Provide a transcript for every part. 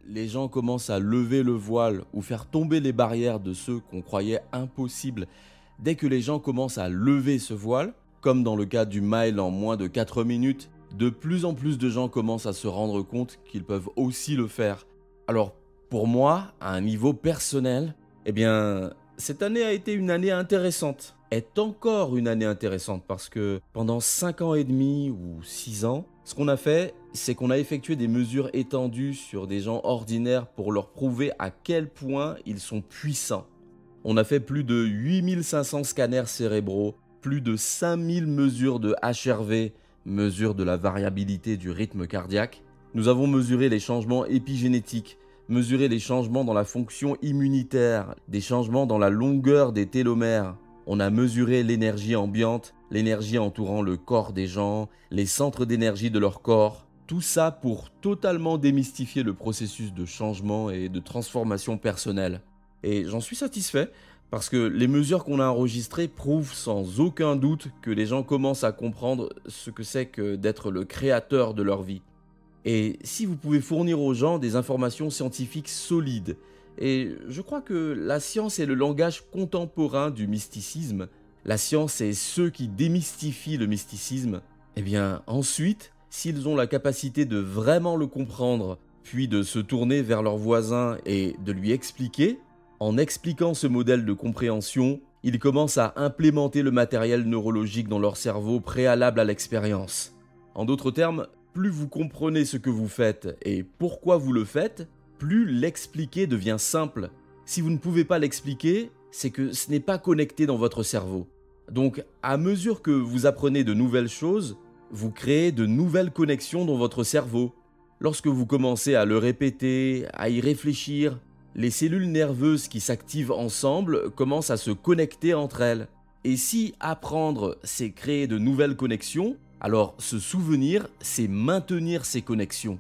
les gens commencent à lever le voile ou faire tomber les barrières de ceux qu'on croyait impossibles, dès que les gens commencent à lever ce voile, comme dans le cas du mile en moins de 4 minutes, de plus en plus de gens commencent à se rendre compte qu'ils peuvent aussi le faire. Alors, pour moi, à un niveau personnel, eh bien, cette année a été une année intéressante. Est encore une année intéressante parce que pendant 5 ans et demi ou 6 ans, ce qu'on a fait, c'est qu'on a effectué des mesures étendues sur des gens ordinaires pour leur prouver à quel point ils sont puissants. On a fait plus de 8500 scanners cérébraux, plus de 5000 mesures de HRV, mesure de la variabilité du rythme cardiaque. Nous avons mesuré les changements épigénétiques, mesuré les changements dans la fonction immunitaire, des changements dans la longueur des télomères. On a mesuré l'énergie ambiante, l'énergie entourant le corps des gens, les centres d'énergie de leur corps. Tout ça pour totalement démystifier le processus de changement et de transformation personnelle. Et j'en suis satisfait parce que les mesures qu'on a enregistrées prouvent sans aucun doute que les gens commencent à comprendre ce que c'est que d'être le créateur de leur vie. Et si vous pouvez fournir aux gens des informations scientifiques solides, et je crois que la science est le langage contemporain du mysticisme, la science est ceux qui démystifient le mysticisme, eh bien ensuite, s'ils ont la capacité de vraiment le comprendre, puis de se tourner vers leur voisin et de lui expliquer, en expliquant ce modèle de compréhension, ils commencent à implémenter le matériel neurologique dans leur cerveau préalable à l'expérience. En d'autres termes, plus vous comprenez ce que vous faites et pourquoi vous le faites, plus l'expliquer devient simple. Si vous ne pouvez pas l'expliquer, c'est que ce n'est pas connecté dans votre cerveau. Donc, à mesure que vous apprenez de nouvelles choses, vous créez de nouvelles connexions dans votre cerveau. Lorsque vous commencez à le répéter, à y réfléchir, les cellules nerveuses qui s'activent ensemble commencent à se connecter entre elles. Et si apprendre, c'est créer de nouvelles connexions, alors se souvenir, c'est maintenir ces connexions.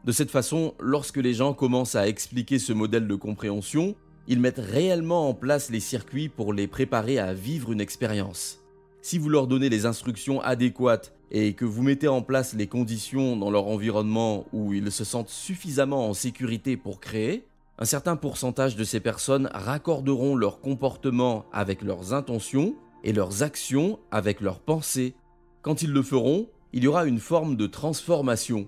De cette façon, lorsque les gens commencent à expliquer ce modèle de compréhension, ils mettent réellement en place les circuits pour les préparer à vivre une expérience. Si vous leur donnez les instructions adéquates et que vous mettez en place les conditions dans leur environnement où ils se sentent suffisamment en sécurité pour créer, un certain pourcentage de ces personnes raccorderont leur comportement avec leurs intentions et leurs actions avec leurs pensées. Quand ils le feront, il y aura une forme de transformation.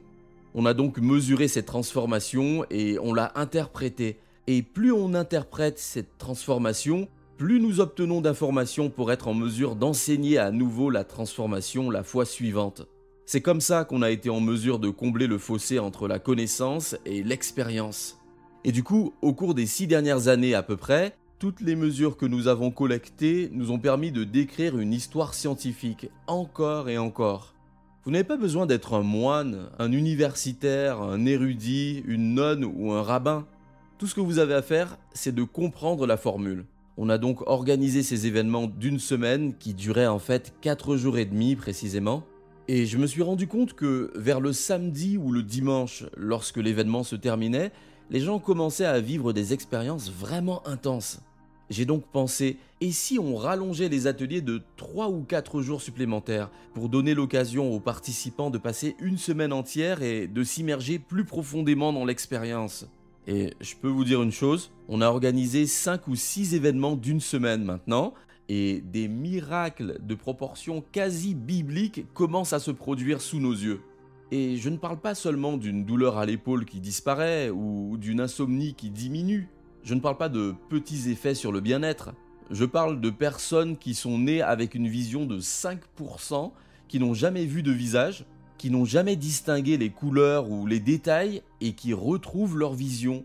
On a donc mesuré cette transformation et on l'a interprétée. Et plus on interprète cette transformation, plus nous obtenons d'informations pour être en mesure d'enseigner à nouveau la transformation la fois suivante. C'est comme ça qu'on a été en mesure de combler le fossé entre la connaissance et l'expérience. Et du coup, au cours des 6 dernières années à peu près, toutes les mesures que nous avons collectées nous ont permis de décrire une histoire scientifique, encore et encore. Vous n'avez pas besoin d'être un moine, un universitaire, un érudit, une nonne ou un rabbin. Tout ce que vous avez à faire, c'est de comprendre la formule. On a donc organisé ces événements d'une semaine qui duraient en fait 4 jours et demi précisément. Et je me suis rendu compte que vers le samedi ou le dimanche, lorsque l'événement se terminait, les gens commençaient à vivre des expériences vraiment intenses. J'ai donc pensé, et si on rallongeait les ateliers de 3 ou 4 jours supplémentaires pour donner l'occasion aux participants de passer une semaine entière et de s'immerger plus profondément dans l'expérience? Et je peux vous dire une chose, on a organisé 5 ou 6 événements d'une semaine maintenant, et des miracles de proportions quasi bibliques commencent à se produire sous nos yeux. Et je ne parle pas seulement d'une douleur à l'épaule qui disparaît ou d'une insomnie qui diminue. Je ne parle pas de petits effets sur le bien-être. Je parle de personnes qui sont nées avec une vision de 5%, qui n'ont jamais vu de visage, qui n'ont jamais distingué les couleurs ou les détails et qui retrouvent leur vision.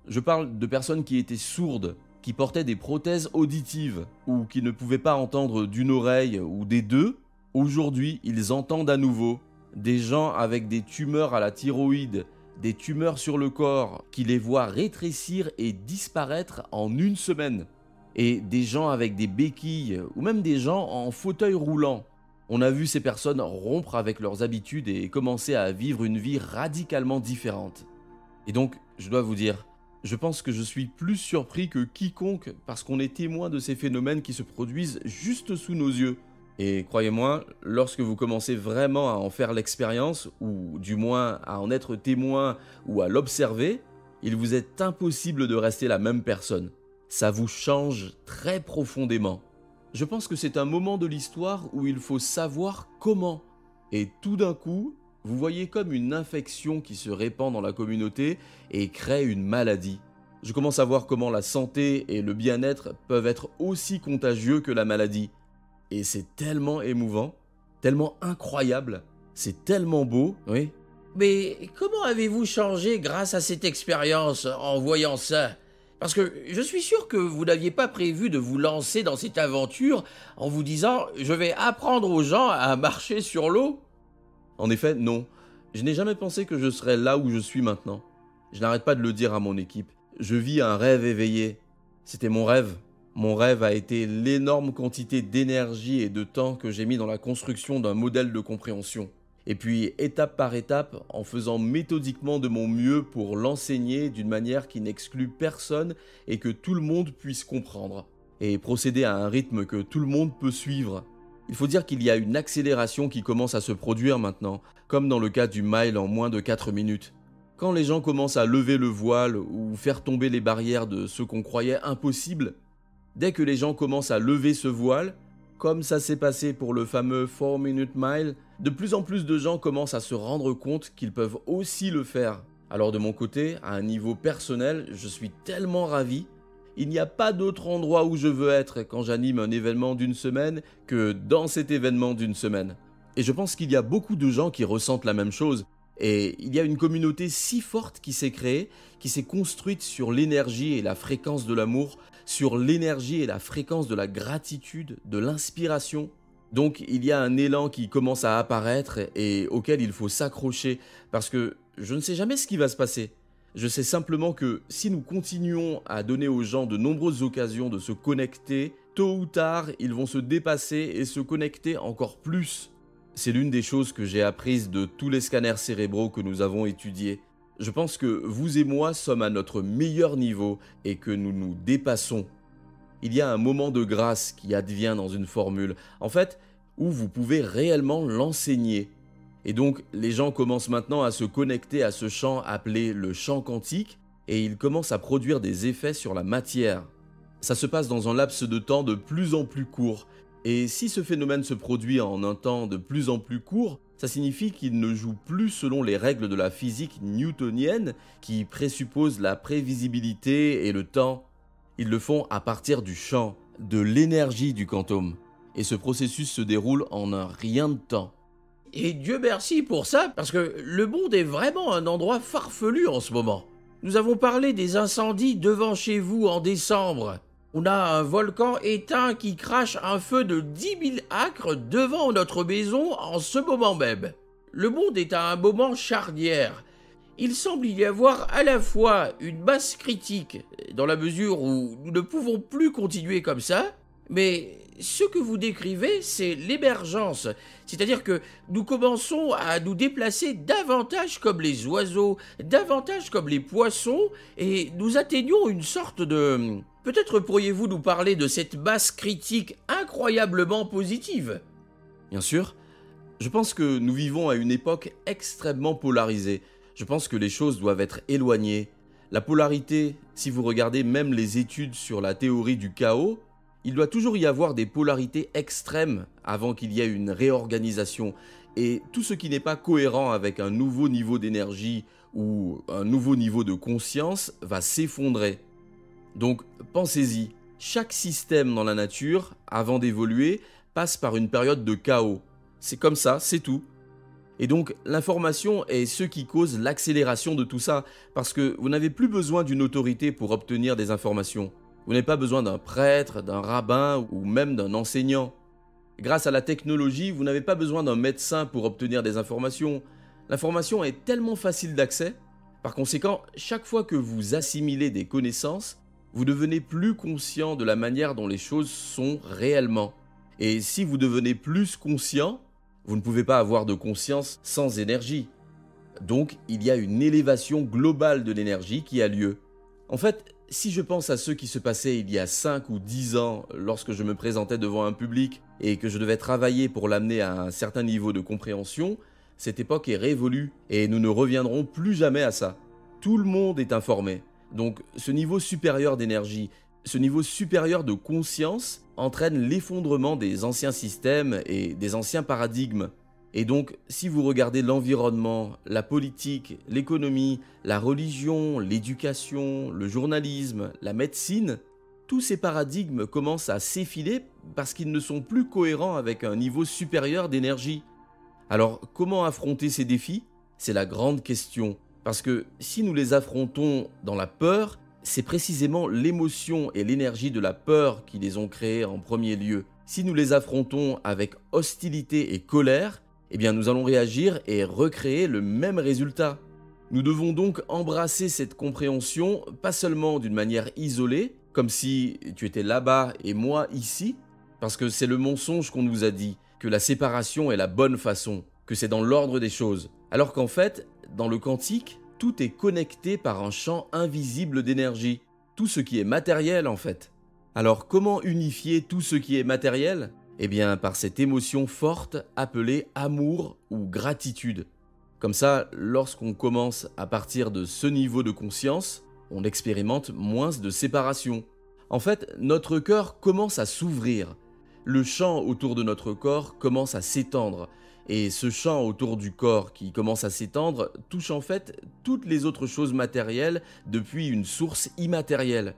Je parle de personnes qui étaient sourdes, qui portaient des prothèses auditives ou qui ne pouvaient pas entendre d'une oreille ou des deux. Aujourd'hui, ils entendent à nouveau. Des gens avec des tumeurs à la thyroïde, des tumeurs sur le corps, qui les voient rétrécir et disparaître en une semaine. Et des gens avec des béquilles, ou même des gens en fauteuil roulant. On a vu ces personnes rompre avec leurs habitudes et commencer à vivre une vie radicalement différente. Et donc, je dois vous dire, je pense que je suis plus surpris que quiconque parce qu'on est témoin de ces phénomènes qui se produisent juste sous nos yeux. Et croyez-moi, lorsque vous commencez vraiment à en faire l'expérience, ou du moins à en être témoin ou à l'observer, il vous est impossible de rester la même personne. Ça vous change très profondément. Je pense que c'est un moment de l'histoire où il faut savoir comment. Et tout d'un coup, vous voyez comme une infection qui se répand dans la communauté et crée une maladie. Je commence à voir comment la santé et le bien-être peuvent être aussi contagieux que la maladie. Et c'est tellement émouvant, tellement incroyable, c'est tellement beau, oui. Mais comment avez-vous changé grâce à cette expérience en voyant ça? Parce que je suis sûr que vous n'aviez pas prévu de vous lancer dans cette aventure en vous disant « je vais apprendre aux gens à marcher sur l'eau ». En effet, non. Je n'ai jamais pensé que je serais là où je suis maintenant. Je n'arrête pas de le dire à mon équipe. Je vis un rêve éveillé. C'était mon rêve. Mon rêve a été l'énorme quantité d'énergie et de temps que j'ai mis dans la construction d'un modèle de compréhension. Et puis, étape par étape, en faisant méthodiquement de mon mieux pour l'enseigner d'une manière qui n'exclut personne et que tout le monde puisse comprendre. Et procéder à un rythme que tout le monde peut suivre. Il faut dire qu'il y a une accélération qui commence à se produire maintenant, comme dans le cas du mile en moins de 4 minutes. Quand les gens commencent à lever le voile ou faire tomber les barrières de ce qu'on croyait impossible, dès que les gens commencent à lever ce voile, comme ça s'est passé pour le fameux 4-minute mile, de plus en plus de gens commencent à se rendre compte qu'ils peuvent aussi le faire. Alors de mon côté, à un niveau personnel, je suis tellement ravi. Il n'y a pas d'autre endroit où je veux être quand j'anime un événement d'une semaine que dans cet événement d'une semaine. Et je pense qu'il y a beaucoup de gens qui ressentent la même chose. Et il y a une communauté si forte qui s'est créée, qui s'est construite sur l'énergie et la fréquence de l'amour, sur l'énergie et la fréquence de la gratitude, de l'inspiration. Donc il y a un élan qui commence à apparaître et auquel il faut s'accrocher parce que je ne sais jamais ce qui va se passer. Je sais simplement que si nous continuons à donner aux gens de nombreuses occasions de se connecter, tôt ou tard, ils vont se dépasser et se connecter encore plus. C'est l'une des choses que j'ai apprises de tous les scanners cérébraux que nous avons étudiés. Je pense que vous et moi sommes à notre meilleur niveau et que nous nous dépassons. Il y a un moment de grâce qui advient dans une formule, en fait, où vous pouvez réellement l'enseigner. Et donc, les gens commencent maintenant à se connecter à ce champ appelé le champ quantique et ils commencent à produire des effets sur la matière. Ça se passe dans un laps de temps de plus en plus court. Et si ce phénomène se produit en un temps de plus en plus court, ça signifie qu'il ne joue plus selon les règles de la physique newtonienne qui présupposent la prévisibilité et le temps. Ils le font à partir du champ, de l'énergie du quantum. Et ce processus se déroule en un rien de temps. Et Dieu merci pour ça, parce que le monde est vraiment un endroit farfelu en ce moment. Nous avons parlé des incendies devant chez vous en décembre. On a un volcan éteint qui crache un feu de 10 000 acres devant notre maison en ce moment même. Le monde est à un moment charnière. Il semble y avoir à la fois une masse critique, dans la mesure où nous ne pouvons plus continuer comme ça, mais ce que vous décrivez, c'est l'émergence. C'est-à-dire que nous commençons à nous déplacer davantage comme les oiseaux, davantage comme les poissons, et nous atteignons une sorte de... Peut-être pourriez-vous nous parler de cette masse critique incroyablement positive? Bien sûr, je pense que nous vivons à une époque extrêmement polarisée. Je pense que les choses doivent être éloignées. La polarité, si vous regardez même les études sur la théorie du chaos, il doit toujours y avoir des polarités extrêmes avant qu'il y ait une réorganisation. Et tout ce qui n'est pas cohérent avec un nouveau niveau d'énergie ou un nouveau niveau de conscience va s'effondrer. Donc pensez-y, chaque système dans la nature, avant d'évoluer, passe par une période de chaos. C'est comme ça, c'est tout. Et donc l'information est ce qui cause l'accélération de tout ça, parce que vous n'avez plus besoin d'une autorité pour obtenir des informations. Vous n'avez pas besoin d'un prêtre, d'un rabbin ou même d'un enseignant. Grâce à la technologie, vous n'avez pas besoin d'un médecin pour obtenir des informations. L'information est tellement facile d'accès. Par conséquent, chaque fois que vous assimilez des connaissances, vous devenez plus conscient de la manière dont les choses sont réellement. Et si vous devenez plus conscient, vous ne pouvez pas avoir de conscience sans énergie. Donc, il y a une élévation globale de l'énergie qui a lieu. En fait, si je pense à ce qui se passait il y a 5 ou 10 ans, lorsque je me présentais devant un public et que je devais travailler pour l'amener à un certain niveau de compréhension, cette époque est révolue et nous ne reviendrons plus jamais à ça. Tout le monde est informé. Donc ce niveau supérieur d'énergie, ce niveau supérieur de conscience entraîne l'effondrement des anciens systèmes et des anciens paradigmes. Et donc, si vous regardez l'environnement, la politique, l'économie, la religion, l'éducation, le journalisme, la médecine, tous ces paradigmes commencent à s'effiler parce qu'ils ne sont plus cohérents avec un niveau supérieur d'énergie. Alors, comment affronter ces défis ? C'est la grande question. Parce que si nous les affrontons dans la peur, c'est précisément l'émotion et l'énergie de la peur qui les ont créés en premier lieu. Si nous les affrontons avec hostilité et colère, eh bien nous allons réagir et recréer le même résultat. Nous devons donc embrasser cette compréhension, pas seulement d'une manière isolée, comme si tu étais là-bas et moi ici, parce que c'est le mensonge qu'on nous a dit, que la séparation est la bonne façon, que c'est dans l'ordre des choses. Alors qu'en fait, dans le quantique, tout est connecté par un champ invisible d'énergie, tout ce qui est matériel en fait. Alors comment unifier tout ce qui est matériel ? Eh bien par cette émotion forte appelée amour ou gratitude. Comme ça, lorsqu'on commence à partir de ce niveau de conscience, on expérimente moins de séparation. En fait, notre cœur commence à s'ouvrir. Le champ autour de notre corps commence à s'étendre. Et ce champ autour du corps qui commence à s'étendre touche en fait toutes les autres choses matérielles depuis une source immatérielle.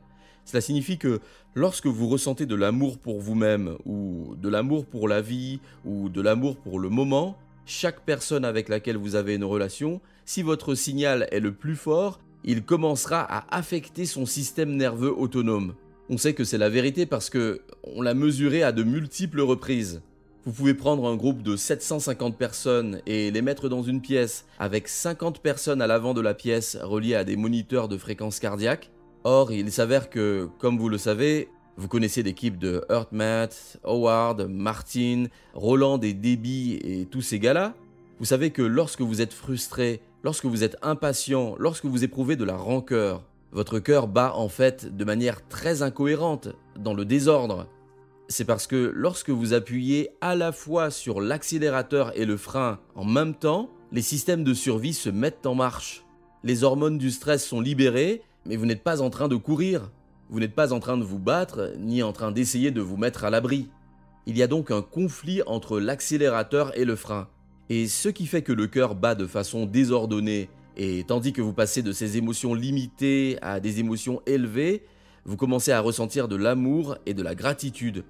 Cela signifie que lorsque vous ressentez de l'amour pour vous-même, ou de l'amour pour la vie, ou de l'amour pour le moment, chaque personne avec laquelle vous avez une relation, si votre signal est le plus fort, il commencera à affecter son système nerveux autonome. On sait que c'est la vérité parce qu'on l'a mesuré à de multiples reprises. Vous pouvez prendre un groupe de 750 personnes et les mettre dans une pièce avec 50 personnes à l'avant de la pièce reliées à des moniteurs de fréquence cardiaque. Or, il s'avère que, comme vous le savez, vous connaissez l'équipe de Hurtmath, Howard, Martin, Roland et Debbie et tous ces gars-là. Vous savez que lorsque vous êtes frustré, lorsque vous êtes impatient, lorsque vous éprouvez de la rancœur, votre cœur bat en fait de manière très incohérente, dans le désordre. C'est parce que lorsque vous appuyez à la fois sur l'accélérateur et le frein en même temps, les systèmes de survie se mettent en marche. Les hormones du stress sont libérées, mais vous n'êtes pas en train de courir. Vous n'êtes pas en train de vous battre, ni en train d'essayer de vous mettre à l'abri. Il y a donc un conflit entre l'accélérateur et le frein. Et ce qui fait que le cœur bat de façon désordonnée, et tandis que vous passez de ces émotions limitées à des émotions élevées, vous commencez à ressentir de l'amour et de la gratitude.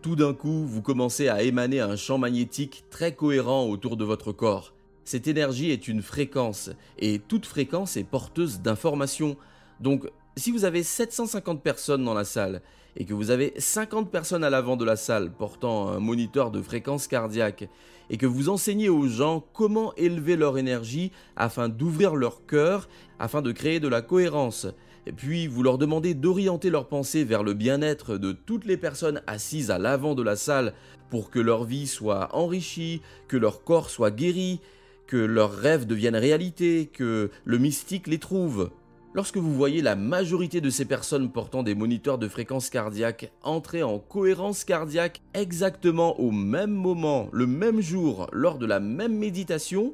Tout d'un coup, vous commencez à émaner un champ magnétique très cohérent autour de votre corps. Cette énergie est une fréquence, et toute fréquence est porteuse d'informations. Donc, si vous avez 750 personnes dans la salle, et que vous avez 50 personnes à l'avant de la salle portant un moniteur de fréquence cardiaque, et que vous enseignez aux gens comment élever leur énergie afin d'ouvrir leur cœur, afin de créer de la cohérence, et puis vous leur demandez d'orienter leurs pensées vers le bien-être de toutes les personnes assises à l'avant de la salle pour que leur vie soit enrichie, que leur corps soit guéri, que leurs rêves deviennent réalité, que le mystique les trouve. Lorsque vous voyez la majorité de ces personnes portant des moniteurs de fréquence cardiaque entrer en cohérence cardiaque exactement au même moment, le même jour, lors de la même méditation,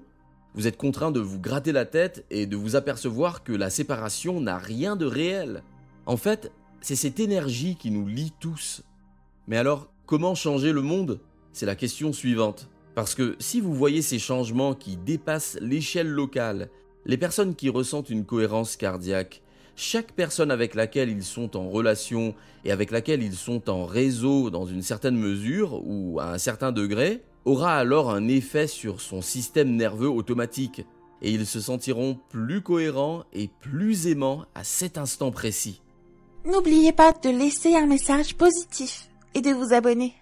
vous êtes contraint de vous gratter la tête et de vous apercevoir que la séparation n'a rien de réel. En fait, c'est cette énergie qui nous lie tous. Mais alors, comment changer le monde ? C'est la question suivante. Parce que si vous voyez ces changements qui dépassent l'échelle locale, les personnes qui ressentent une cohérence cardiaque, chaque personne avec laquelle ils sont en relation et avec laquelle ils sont en réseau dans une certaine mesure ou à un certain degré, aura alors un effet sur son système nerveux automatique et ils se sentiront plus cohérents et plus aimants à cet instant précis. N'oubliez pas de laisser un message positif et de vous abonner.